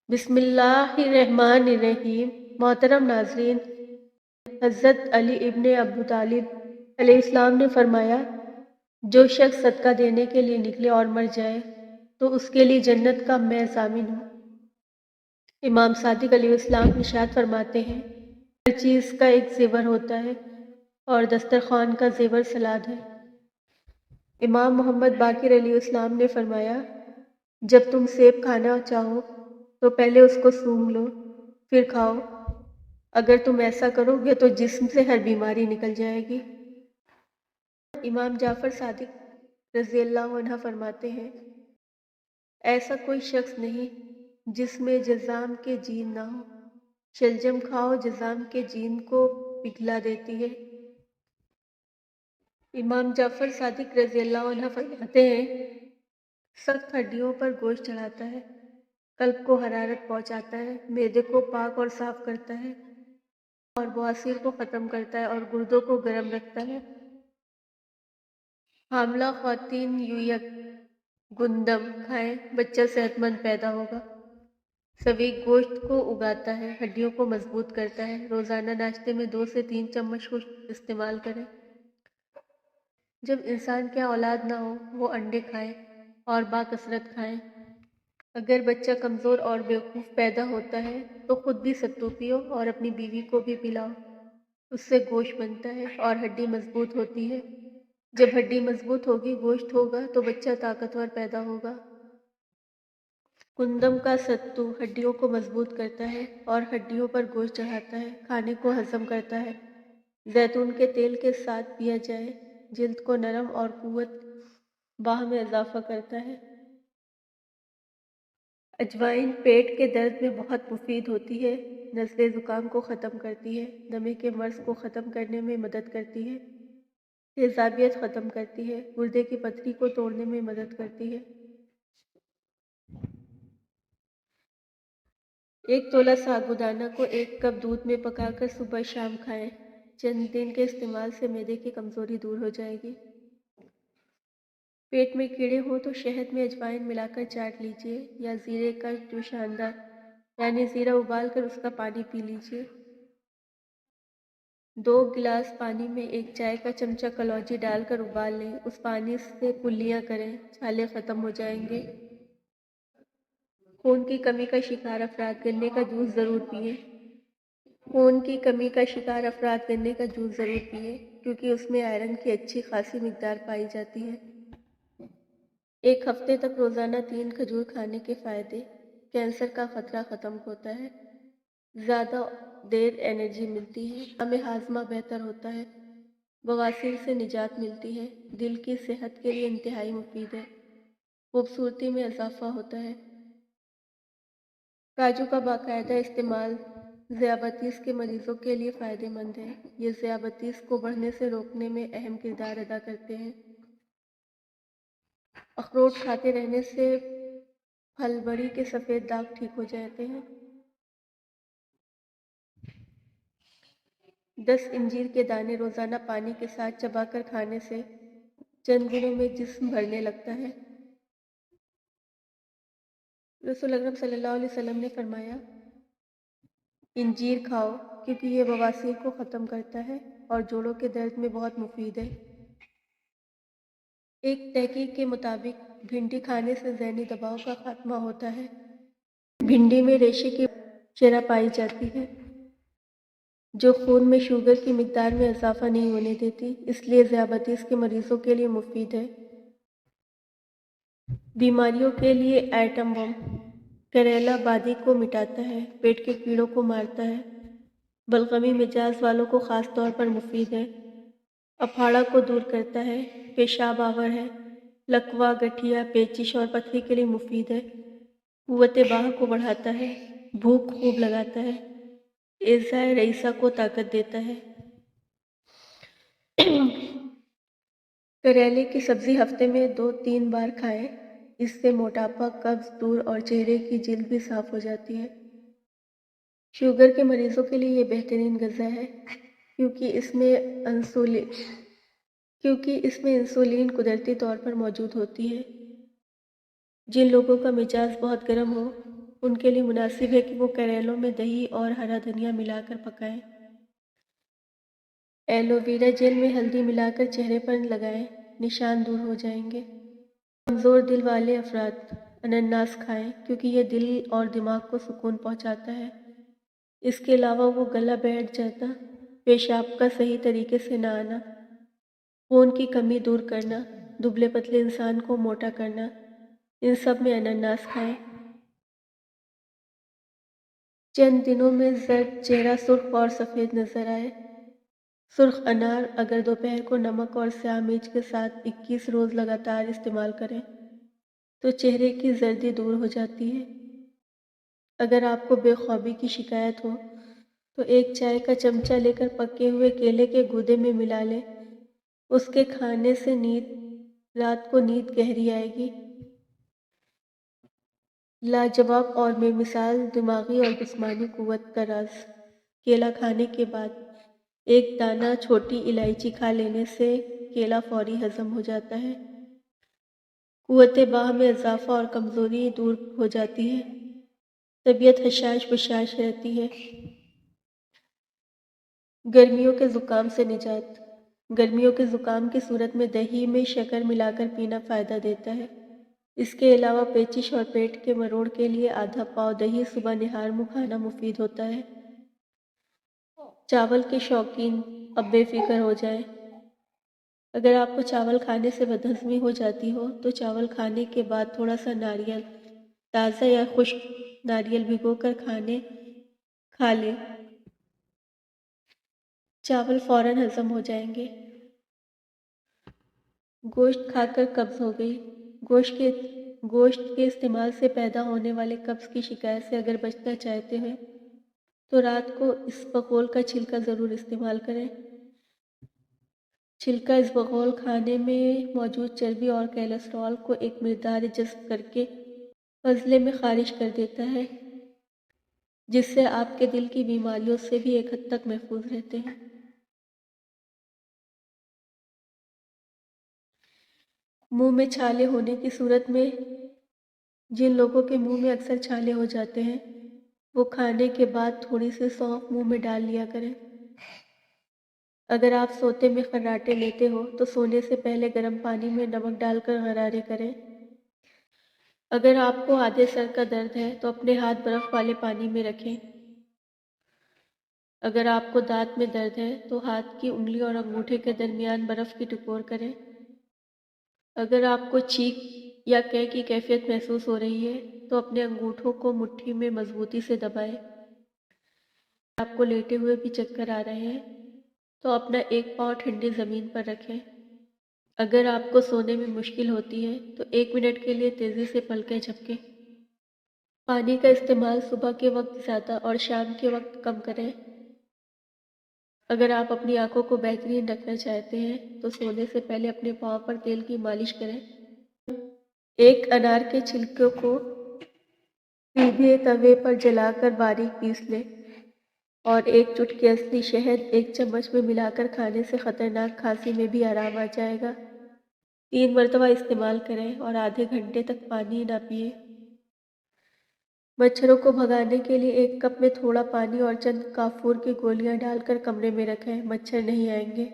بسم اللہ الرحمن الرحیم۔ محترم ناظرین، حضرت علی ابن ابو طالب علیہ السلام نے فرمایا، جو شخص صدقہ دینے کے لیے نکلے اور مر جائے تو اس کے لیے جنت کا میں ضامن ہوں۔ امام صادق علیہ السلام ارشاد فرماتے ہیں، ہر چیز کا ایک زیور ہوتا ہے اور دسترخوان کا زیور سلاد ہے۔ امام محمد باقر علیہ السلام نے فرمایا، جب تم سیب کھانا چاہو تو پہلے اس کو سونگھ لو پھر کھاؤ، اگر تم ایسا کرو گے تو جسم سے ہر بیماری نکل جائے گی۔ امام جعفر صادق رضی اللہ عنہ فرماتے ہیں، ایسا کوئی شخص نہیں جس میں جذام کے جین نہ ہو، شلجم کھاؤ جذام کے جین کو پگھلا دیتی ہے۔ امام جعفر صادق رضی اللہ عنہ فرماتے ہیں، سخت ہڈیوں پر گوشت چڑھاتا ہے، قلب کو حرارت پہنچاتا ہے، معدے کو پاک اور صاف کرتا ہے اور بواسیر کو ختم کرتا ہے اور گردوں کو گرم رکھتا ہے۔ حاملہ خواتین یویک گندم کھائیں، بچہ صحت مند پیدا ہوگا۔ سویک گوشت کو اگاتا ہے، ہڈیوں کو مضبوط کرتا ہے۔ روزانہ ناشتے میں 2 سے 3 چمچ گوشت استعمال کریں۔ جب انسان کے اولاد نہ ہو وہ انڈے کھائیں اور باکثرت کھائیں۔ اگر بچہ کمزور اور بیوقوف پیدا ہوتا ہے تو خود بھی ستو پیو اور اپنی بیوی کو بھی پلاؤ، اس سے گوشت بنتا ہے اور ہڈی مضبوط ہوتی ہے۔ جب ہڈی مضبوط ہوگی، گوشت ہوگا تو بچہ طاقتور پیدا ہوگا۔ گندم کا ستو ہڈیوں کو مضبوط کرتا ہے اور ہڈیوں پر گوشت چڑھاتا ہے، کھانے کو ہضم کرتا ہے۔ زیتون کے تیل کے ساتھ پیا جائے، جلد کو نرم اور قوت باہ میں اضافہ کرتا ہے۔ اجوائن پیٹ کے درد میں بہت مفید ہوتی ہے، نزلے زکام کو ختم کرتی ہے، دمے کے مرض کو ختم کرنے میں مدد کرتی ہے، تیزابیت ختم کرتی ہے، گردے کی پتھری کو توڑنے میں مدد کرتی ہے۔ 1 تولہ سابودانہ کو 1 کپ دودھ میں پکا کر صبح شام کھائیں، چند دن کے استعمال سے معدے کی کمزوری دور ہو جائے گی۔ پیٹ میں کیڑے ہوں تو شہد میں اجوائن ملا کر چاٹ لیجیے یا زیرے کا جوشاندہ یعنی زیرہ ابال کر اس کا پانی پی لیجیے۔ 2 گلاس پانی میں 1 چائے کا چمچہ کلوجی ڈال کر ابال لیں، اس پانی سے کلیاں کریں، چھالے ختم ہو جائیں گے۔ خون کی کمی کا شکار افراد گنے کا جوس ضرور پئیں۔ خون کی کمی کا شکار افراد گنے کا جوس ضرور پئیں کیونکہ اس میں آئرن کی اچھی خاصی مقدار پائی جاتی ہے۔ 1 ہفتے تک روزانہ 3 کھجور کھانے کے فائدے: کینسر کا خطرہ ختم ہوتا ہے، زیادہ دیر انرجی ملتی ہے، نظام ہاضمہ بہتر ہوتا ہے، بواسیر سے نجات ملتی ہے، دل کی صحت کے لیے انتہائی مفید ہے، خوبصورتی میں اضافہ ہوتا ہے۔ کاجو کا باقاعدہ استعمال ذیابیطس کے مریضوں کے لیے فائدہ مند ہے، یہ ذیابیطس کو بڑھنے سے روکنے میں اہم کردار ادا کرتے ہیں۔ اخروٹ کھاتے رہنے سے پھل بڑی کے سفید داغ ٹھیک ہو جاتے ہیں۔ 10 انجیر کے دانے روزانہ پانی کے ساتھ چبا کر کھانے سے چند دنوں میں جسم بھرنے لگتا ہے۔ رسول اکرم صلی اللہ علیہ وسلم نے فرمایا، انجیر کھاؤ کیونکہ یہ بواسیر کو ختم کرتا ہے اور جوڑوں کے درد میں بہت مفید ہے۔ ایک تحقیق کے مطابق بھنڈی کھانے سے ذہنی دباؤ کا خاتمہ ہوتا ہے۔ بھنڈی میں ریشے کی شرح پائی جاتی ہے جو خون میں شوگر کی مقدار میں اضافہ نہیں ہونے دیتی، اس لیے ذیابیطس کے مریضوں کے لیے مفید ہے۔ بیماریوں کے لیے ایٹم بم: کریلا بادی کو مٹاتا ہے، پیٹ کے کیڑوں کو مارتا ہے، بلغمی مزاج والوں کو خاص طور پر مفید ہے، اپھاڑا کو دور کرتا ہے، پیشاب آور ہے، لکوا، گٹھیا، پیچش اور پتھری کے لیے مفید ہے، قوت باہ کو بڑھاتا ہے، بھوک خوب لگاتا ہے، اعضائے رئیسہ کو طاقت دیتا ہے۔ کریلے کی سبزی ہفتے میں 2-3 بار کھائیں، اس سے موٹاپا، قبض دور اور چہرے کی جلد بھی صاف ہو جاتی ہے۔ شوگر کے مریضوں کے لیے یہ بہترین غذا ہے کیونکہ اس میں انسولین قدرتی طور پر موجود ہوتی ہے۔ جن لوگوں کا مزاج بہت گرم ہو ان کے لیے مناسب ہے کہ وہ کریلوں میں دہی اور ہرا دھنیا ملا کر پکائیں۔ ایلو ویرا جیل میں ہلدی ملا کر چہرے پر لگائیں، نشان دور ہو جائیں گے۔ کمزور دل والے افراد انناس کھائیں کیونکہ یہ دل اور دماغ کو سکون پہنچاتا ہے۔ اس کے علاوہ وہ گلا بیٹھ جاتا، پیشاب کا صحیح طریقے سے نہ آنا، خون کی کمی دور کرنا، دبلے پتلے انسان کو موٹا کرنا، ان سب میں انناس کھائیں۔ چند دنوں میں زرد چہرہ سرخ اور سفید نظر آئے۔ سرخ انار اگر دوپہر کو نمک اور سیاہ مرچ کے ساتھ 21 روز لگاتار استعمال کریں تو چہرے کی زردی دور ہو جاتی ہے۔ اگر آپ کو بے خوابی کی شکایت ہو تو ایک چائے کا چمچہ لے کر پکے ہوئے کیلے کے گودے میں ملا لیں، اس کے کھانے سے رات کو نیند گہری آئے گی۔ لاجواب اور بے مثال دماغی اور جسمانی قوت کا راز۔ کیلا کھانے کے بعد ایک دانہ چھوٹی الائچی کھا لینے سے کیلا فوری ہضم ہو جاتا ہے، قوت باہ میں اضافہ اور کمزوری دور ہو جاتی ہے، طبیعت حشاش بشاش رہتی ہے۔ گرمیوں کے زکام سے نجات۔ گرمیوں کے زکام کی صورت میں دہی میں شکر ملا کر پینا فائدہ دیتا ہے۔ اس کے علاوہ پیچش اور پیٹ کے مروڑ کے لیے آدھا پاؤ دہی صبح نہار منہ کھانا مفید ہوتا ہے۔ چاول کے شوقین اب بے فکر ہو جائیں۔ اگر آپ کو چاول کھانے سے بدہضمی ہو جاتی ہو تو چاول کھانے کے بعد تھوڑا سا ناریل، تازہ یا خشک ناریل بھگو کر کھا لیں، چاول فوراً ہضم ہو جائیں گے۔ گوشت کھا کر قبض ہو گئی۔ گوشت کے استعمال سے پیدا ہونے والے قبض کی شکایت سے اگر بچنا چاہتے ہیں تو رات کو اسبغول کا چھلکا ضرور استعمال کریں۔ چھلکا اسبغول کھانے میں موجود چربی اور کولیسٹرول کو ایک مقدار جذب کر کے فضلے میں خارج کر دیتا ہے، جس سے آپ کے دل کی بیماریوں سے بھی ایک حد تک محفوظ رہتے ہیں۔ منہ میں چھالے ہونے کی صورت میں جن لوگوں کے منہ میں اکثر چھالے ہو جاتے ہیں وہ کھانے کے بعد تھوڑی سی سونف منہ میں ڈال لیا کریں۔ اگر آپ سوتے میں خراٹے لیتے ہو تو سونے سے پہلے گرم پانی میں نمک ڈال کر غرارے کریں۔ اگر آپ کو آدھے سر کا درد ہے تو اپنے ہاتھ برف والے پانی میں رکھیں۔ اگر آپ کو دانت میں درد ہے تو ہاتھ کی انگلی اور انگوٹھے کے درمیان برف کی ٹکور کریں۔ اگر آپ کو چھینک یا قے کی کیفیت محسوس ہو رہی ہے تو اپنے انگوٹھوں کو مٹھی میں مضبوطی سے دبائیں۔ آپ کو لیٹے ہوئے بھی چکر آ رہے ہیں تو اپنا ایک پاؤں ٹھنڈی زمین پر رکھیں۔ اگر آپ کو سونے میں مشکل ہوتی ہے تو 1 منٹ کے لیے تیزی سے پلکیں جھپکیں۔ پانی کا استعمال صبح کے وقت زیادہ اور شام کے وقت کم کریں۔ اگر آپ اپنی آنکھوں کو بہترین رکھنا چاہتے ہیں تو سونے سے پہلے اپنے پاؤں پر تیل کی مالش کریں۔ ایک انار کے چھلکے کو سیدھے توے پر جلا کر باریک پیس لیں اور ایک چٹکی اصلی شہد 1 چمچ میں ملا کر کھانے سے خطرناک کھانسی میں بھی آرام آ جائے گا۔ 3 مرتبہ استعمال کریں اور آدھے گھنٹے تک پانی نہ پئیں۔ مچھروں کو بھگانے کے لیے 1 کپ میں تھوڑا پانی اور چند کافور کی گولیاں ڈال کر کمرے میں رکھیں، مچھر نہیں آئیں گے۔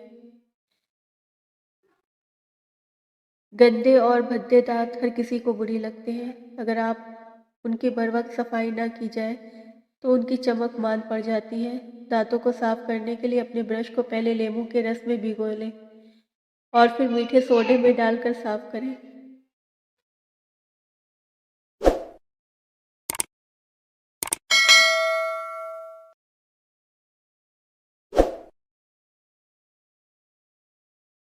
گندے اور بھدے دانت ہر کسی کو بری لگتے ہیں۔ اگر آپ ان کی بروقت صفائی نہ کی جائے تو ان کی چمک ماند پڑ جاتی ہے۔ دانتوں کو صاف کرنے کے لیے اپنے برش کو پہلے لیموں کے رس میں بھگو لیں اور پھر میٹھے سوڈے میں ڈال کر صاف کریں۔